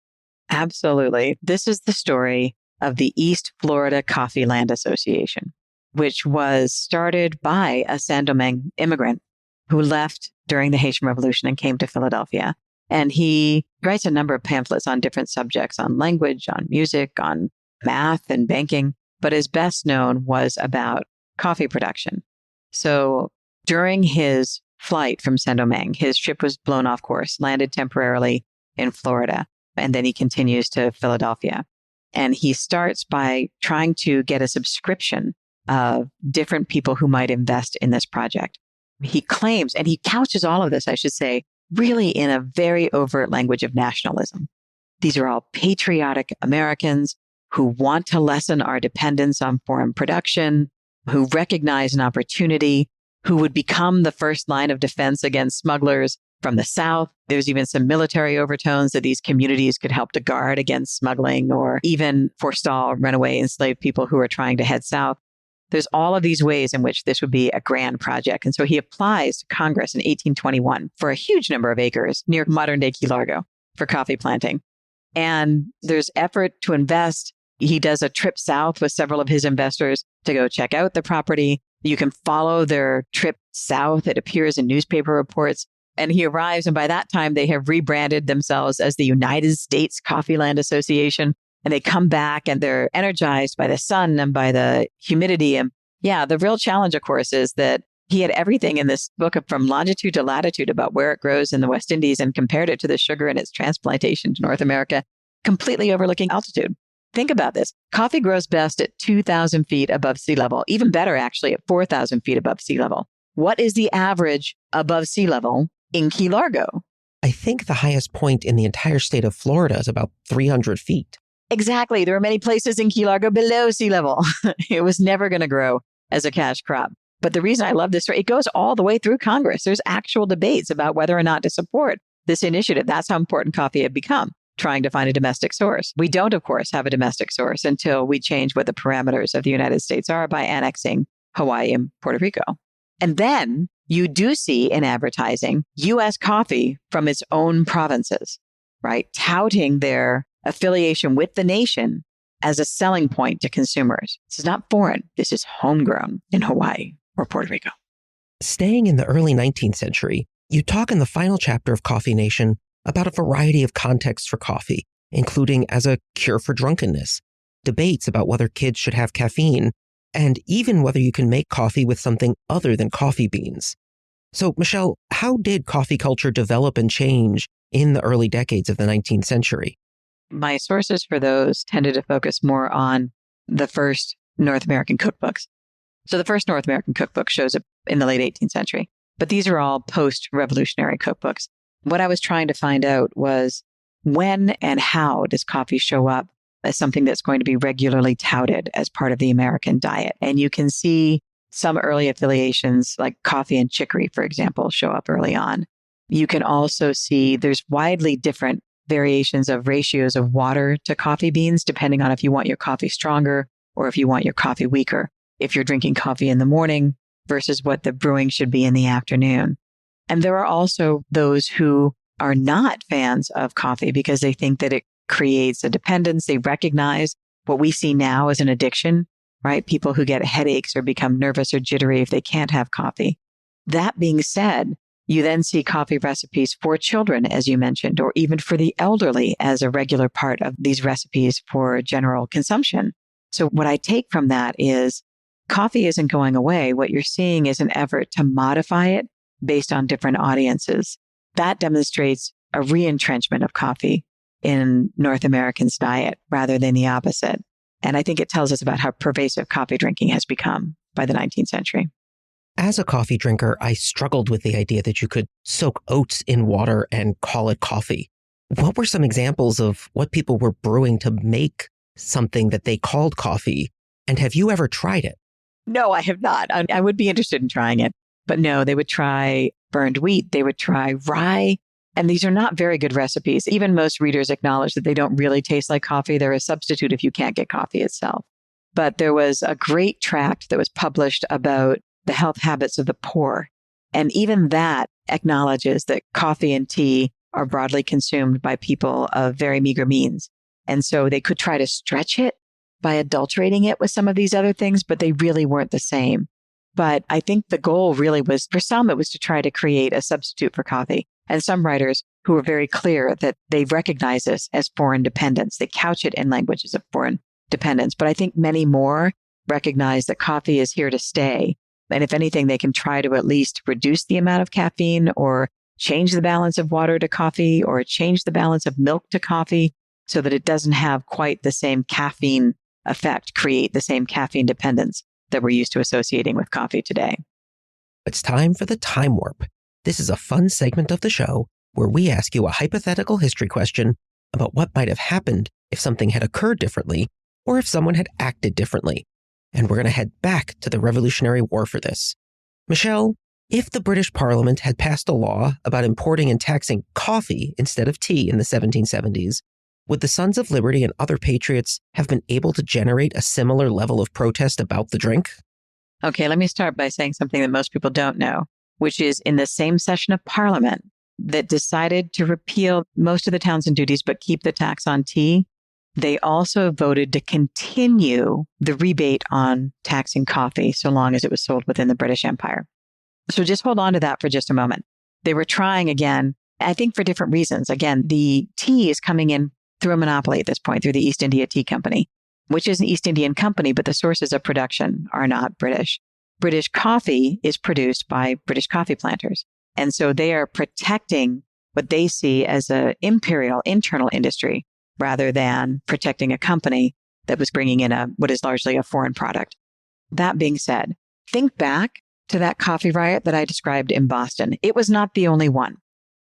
Absolutely. This is the story of the East Florida Coffee Land Association, which was started by a Saint-Domingue immigrant who left during the Haitian Revolution and came to Philadelphia. And he writes a number of pamphlets on different subjects, on language, on music, on math and banking. But his best known was about coffee production. So during his flight from Saint-Domingue, his ship was blown off course, landed temporarily in Florida, and then he continues to Philadelphia. And he starts by trying to get a subscription of different people who might invest in this project. He claims, and he couches all of this, I should say, really in a very overt language of nationalism. These are all patriotic Americans who want to lessen our dependence on foreign production, who recognize an opportunity, who would become the first line of defense against smugglers from the South. There's even some military overtones that these communities could help to guard against smuggling or even forestall runaway enslaved people who are trying to head south. There's all of these ways in which this would be a grand project. And so he applies to Congress in 1821 for a huge number of acres near modern-day Key Largo for coffee planting. And there's effort to invest. He does a trip south with several of his investors to go check out the property. You can follow their trip south. It appears in newspaper reports. And he arrives, and by that time, they have rebranded themselves as the United States Coffeeland Association. And they come back and they're energized by the sun and by the humidity. And yeah, the real challenge, of course, is that he had everything in this book from longitude to latitude about where it grows in the West Indies and compared it to the sugar and its transplantation to North America, completely overlooking altitude. Think about this. Coffee grows best at 2,000 feet above sea level, even better, actually, at 4,000 feet above sea level. What is the average above sea level in Key Largo? I think the highest point in the entire state of Florida is about 300 feet. Exactly. There are many places in Key Largo below sea level. It was never going to grow as a cash crop. But the reason I love this story, it goes all the way through Congress. There's actual debates about whether or not to support this initiative. That's how important coffee had become, trying to find a domestic source. We don't, of course, have a domestic source until we change what the parameters of the United States are by annexing Hawaii and Puerto Rico. And then you do see in advertising U.S. coffee from its own provinces, right? Touting their affiliation with the nation as a selling point to consumers. This is not foreign. This is homegrown in Hawaii or Puerto Rico. Staying in the early 19th century, you talk in the final chapter of Coffee Nation about a variety of contexts for coffee, including as a cure for drunkenness, debates about whether kids should have caffeine, and even whether you can make coffee with something other than coffee beans. So, Michelle, how did coffee culture develop and change in the early decades of the 19th century? My sources for those tended to focus more on the first North American cookbooks. So the first North American cookbook shows up in the late 18th century, but these are all post-revolutionary cookbooks. What I was trying to find out was when and how does coffee show up as something that's going to be regularly touted as part of the American diet? And you can see some early affiliations like coffee and chicory, for example, show up early on. You can also see there's widely different variations of ratios of water to coffee beans, depending on if you want your coffee stronger or if you want your coffee weaker. If you're drinking coffee in the morning versus what the brewing should be in the afternoon. And there are also those who are not fans of coffee because they think that it creates a dependence. They recognize what we see now as an addiction, right? People who get headaches or become nervous or jittery if they can't have coffee. That being said, you then see coffee recipes for children, as you mentioned, or even for the elderly as a regular part of these recipes for general consumption. So what I take from that is coffee isn't going away. What you're seeing is an effort to modify it based on different audiences. That demonstrates a re-entrenchment of coffee in North Americans' diet rather than the opposite. And I think it tells us about how pervasive coffee drinking has become by the 19th century. As a coffee drinker, I struggled with the idea that you could soak oats in water and call it coffee. What were some examples of what people were brewing to make something that they called coffee? And have you ever tried it? No, I have not. I would be interested in trying it. But no, they would try burned wheat. They would try rye. And these are not very good recipes. Even most readers acknowledge that they don't really taste like coffee. They're a substitute if you can't get coffee itself. But there was a great tract that was published about the health habits of the poor. And even that acknowledges that coffee and tea are broadly consumed by people of very meager means. And so they could try to stretch it by adulterating it with some of these other things, but they really weren't the same. But I think the goal really was, for some, it was to try to create a substitute for coffee. And some writers who were very clear that they recognize this as foreign dependence. They couch it in languages of foreign dependence. But I think many more recognize that coffee is here to stay. And if anything, they can try to at least reduce the amount of caffeine or change the balance of water to coffee or change the balance of milk to coffee so that it doesn't have quite the same caffeine effect, create the same caffeine dependence that we're used to associating with coffee today. It's time for the Time Warp. This is a fun segment of the show where we ask you a hypothetical history question about what might have happened if something had occurred differently or if someone had acted differently. And we're going to head back to the Revolutionary War for this. Michelle, if the British Parliament had passed a law about importing and taxing coffee instead of tea in the 1770s, would the Sons of Liberty and other patriots have been able to generate a similar level of protest about the drink? Okay, let me start by saying something that most people don't know, which is in the same session of Parliament that decided to repeal most of the Townshend duties but keep the tax on tea, they also voted to continue the rebate on taxing coffee so long as it was sold within the British Empire. So just hold on to that for just a moment. They were trying again, I think for different reasons. Again, the tea is coming in through a monopoly at this point, through the East India Tea Company, which is an East Indian company, but the sources of production are not British. British coffee is produced by British coffee planters. And so they are protecting what they see as an imperial internal industry rather than protecting a company that was bringing in what is largely a foreign product. That being said, think back to that coffee riot that I described in Boston. It was not the only one.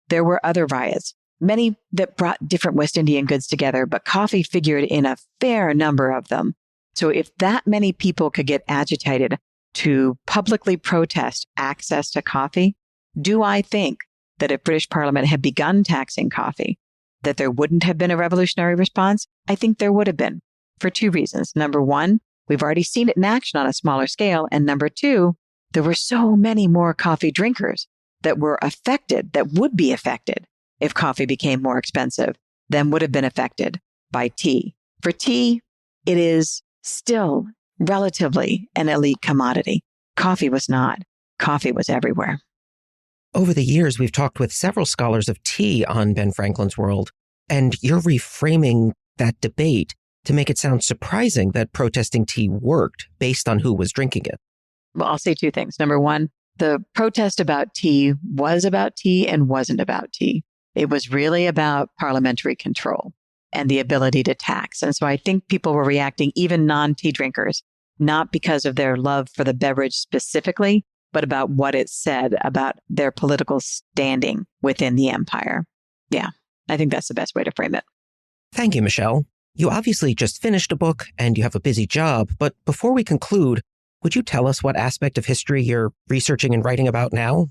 There were other riots, many that brought different West Indian goods together, but coffee figured in a fair number of them. So if that many people could get agitated to publicly protest access to coffee, do I think that if British Parliament had begun taxing coffee, that there wouldn't have been a revolutionary response? I think there would have been, for two reasons. Number one, we've already seen it in action on a smaller scale. And number two, there were so many more coffee drinkers that were affected, that would be affected if coffee became more expensive than would have been affected by tea. For tea, it is still relatively an elite commodity. Coffee was not. Coffee was everywhere. Over the years, we've talked with several scholars of tea on Ben Franklin's World, and you're reframing that debate to make it sound surprising that protesting tea worked based on who was drinking it. Well, I'll say two things. Number one, the protest about tea was about tea and wasn't about tea. It was really about parliamentary control and the ability to tax. And so I think people were reacting, even non-tea drinkers, not because of their love for the beverage specifically, but about what it said about their political standing within the empire. Yeah, I think that's the best way to frame it. Thank you, Michelle. You obviously just finished a book and you have a busy job, but before we conclude, would you tell us what aspect of history you're researching and writing about now?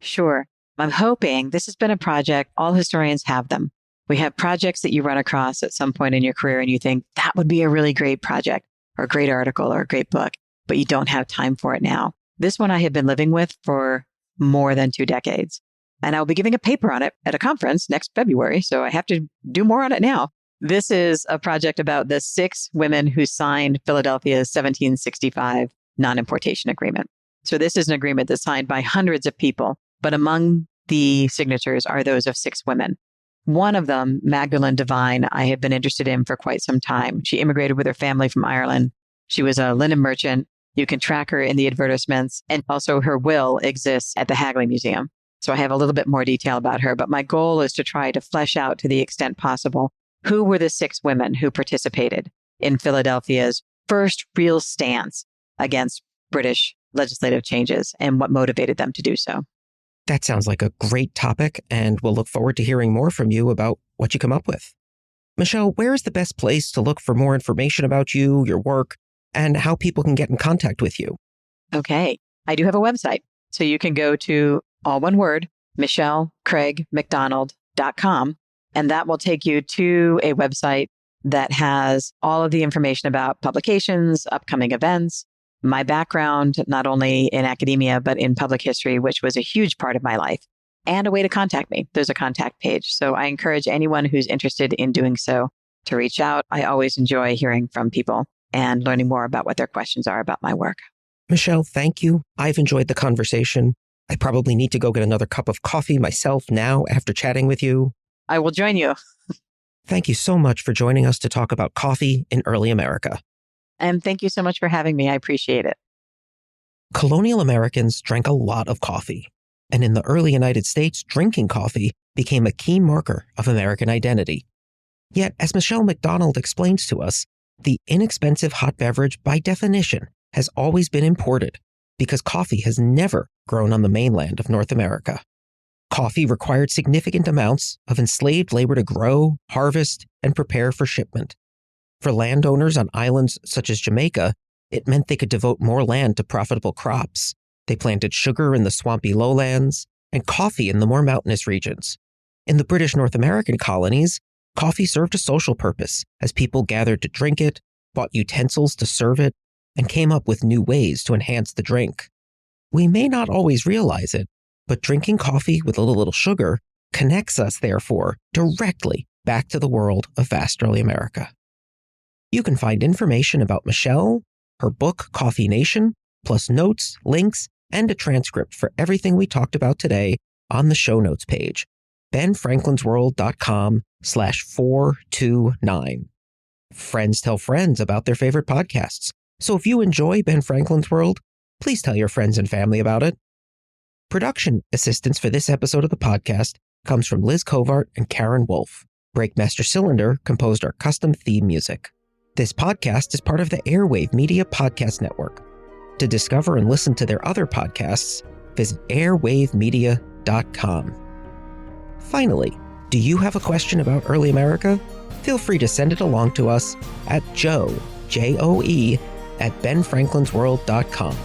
Sure. I'm hoping this has been a project. All historians have them. We have projects that you run across at some point in your career and you think that would be a really great project or a great article or a great book, but you don't have time for it now. This one I have been living with for more than 2 decades, and I'll be giving a paper on it at a conference next February, so I have to do more on it now. This is a project about the 6 women who signed Philadelphia's 1765 non-importation agreement. So this is an agreement that's signed by hundreds of people, but among the signatures are those of 6 women. One of them, Magdalene Devine, I have been interested in for quite some time. She immigrated with her family from Ireland. She was a linen merchant. You can track her in the advertisements, and also her will exists at the Hagley Museum. So I have a little bit more detail about her, but my goal is to try to flesh out to the extent possible who were the 6 women who participated in Philadelphia's first real stance against British legislative changes and what motivated them to do so. That sounds like a great topic, and we'll look forward to hearing more from you about what you come up with. Michelle, where is the best place to look for more information about you, your work, and how people can get in contact with you? Okay. I do have a website. So you can go to, all one word, MichelleCraigMcDonald.com, and that will take you to a website that has all of the information about publications, upcoming events, my background, not only in academia, but in public history, which was a huge part of my life, and a way to contact me. There's a contact page. So I encourage anyone who's interested in doing so to reach out. I always enjoy hearing from people and learning more about what their questions are about my work. Michelle, thank you. I've enjoyed the conversation. I probably need to go get another cup of coffee myself now after chatting with you. I will join you. Thank you so much for joining us to talk about coffee in early America. And thank you so much for having me. I appreciate it. Colonial Americans drank a lot of coffee. And in the early United States, drinking coffee became a key marker of American identity. Yet, as Michelle McDonald explains to us, the inexpensive hot beverage, by definition, has always been imported because coffee has never grown on the mainland of North America. Coffee required significant amounts of enslaved labor to grow, harvest, and prepare for shipment. For landowners on islands such as Jamaica, it meant they could devote more land to profitable crops. They planted sugar in the swampy lowlands and coffee in the more mountainous regions. In the British North American colonies, coffee served a social purpose as people gathered to drink it, bought utensils to serve it, and came up with new ways to enhance the drink. We may not always realize it, but drinking coffee with a little sugar connects us, therefore, directly back to the world of vast early America. You can find information about Michelle, her book, Coffee Nation, plus notes, links, and a transcript for everything we talked about today on the show notes page, benfranklinsworld.com/429. Friends tell friends about their favorite podcasts. So if you enjoy Ben Franklin's World, please tell your friends and family about it. Production assistance for this episode of the podcast comes from Liz Covart and Karen Wolf. Breakmaster Cylinder composed our custom theme music. This podcast is part of the Airwave Media Podcast Network. To discover and listen to their other podcasts, visit airwavemedia.com. Finally, do you have a question about early America? Feel free to send it along to us at joe, J-O-E, at benfranklinsworld.com.